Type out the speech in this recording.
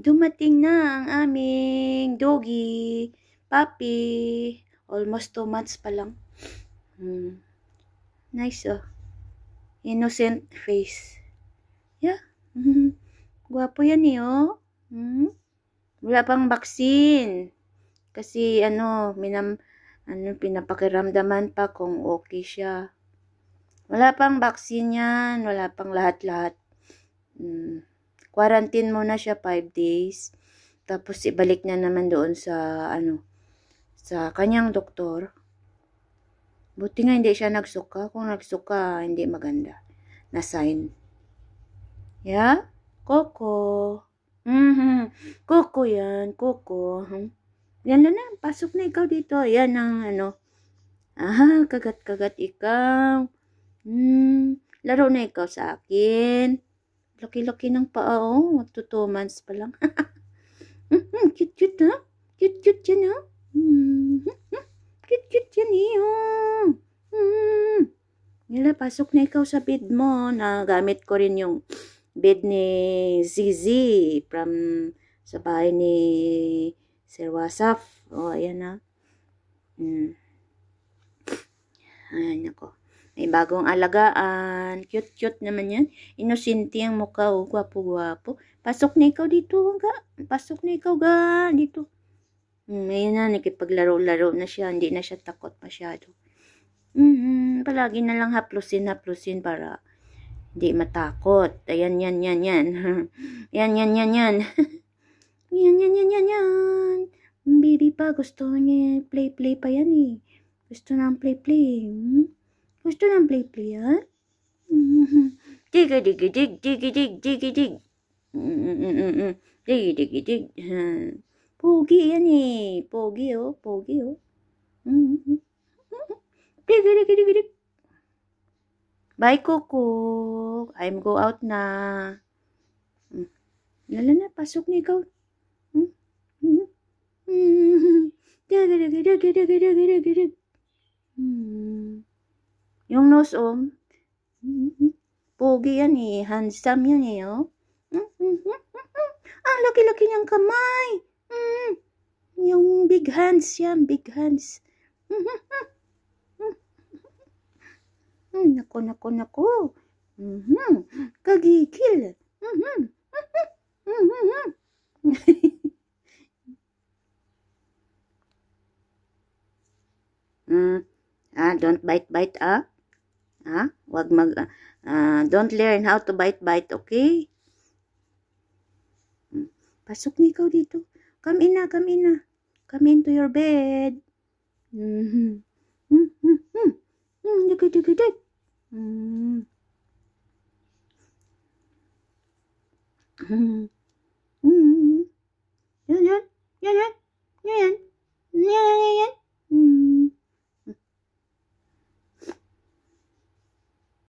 Dumating na ang aming doggy, puppy. Almost 2 months pa lang. Nice, oh. Innocent face. Yeah. Gwapo yan eh, oh. Wala pang vaccine. Kasi, pinapakiramdaman pa kung okay siya. Wala pang vaccine yan. Wala pang lahat-lahat. Quarantine muna siya 5 days. Tapos ibalik na naman doon sa sa kanyang doktor. Buti nga hindi siya nagsuka. Kung nagsuka, hindi maganda na sign. Yeah? Coco. Coco yan. Coco. Yan na. Pasok na ikaw dito. Yan ang kagat-kagat ikaw. Laro na ikaw sa akin. Laki-laki ng paa, oh. 2 months pa lang. Cute-cute, ha? Cute-cute yan, ha? Cute-cute yan, eh. Yala, pasok na ikaw sa bed mo. Nagamit ko rin yung bed ni Zizi from sa bahay ni Sir Wasaf. Oh, ayan, ha? Ayan ako. May bagong alagaan. Cute-cute naman yan. Inosente ang mukha, oh. Gwapo-gwapo. Pasok na ikaw dito, ga. Pasok na ikaw, ga. Dito. Ngayon na, nakipaglaro-laro na siya. Hindi na siya takot masyado. Palagi na lang haplusin para hindi matakot. Ayan, yan. Yan. Yan. Baby pa, gusto niya play pa yan, eh. Gusto na play. Gusto ng play, ha? Dig. Dig. Pogi yan, eh. Pogi, oh. Dig. Bye, Coco. I'm go out na. Lala na, pasok na ikaw. Yung nose, oh. Pogi yan, eh. Handsome yan, eh, oh. Ang laki-laki niyang kamay. Yung big hands yan, big hands. Nako. Kagigil. Don't bite, ah. Wag don't learn how to bite, okay? Pasok na ikaw dito. Come in na. Come into your bed. Dig. Yan.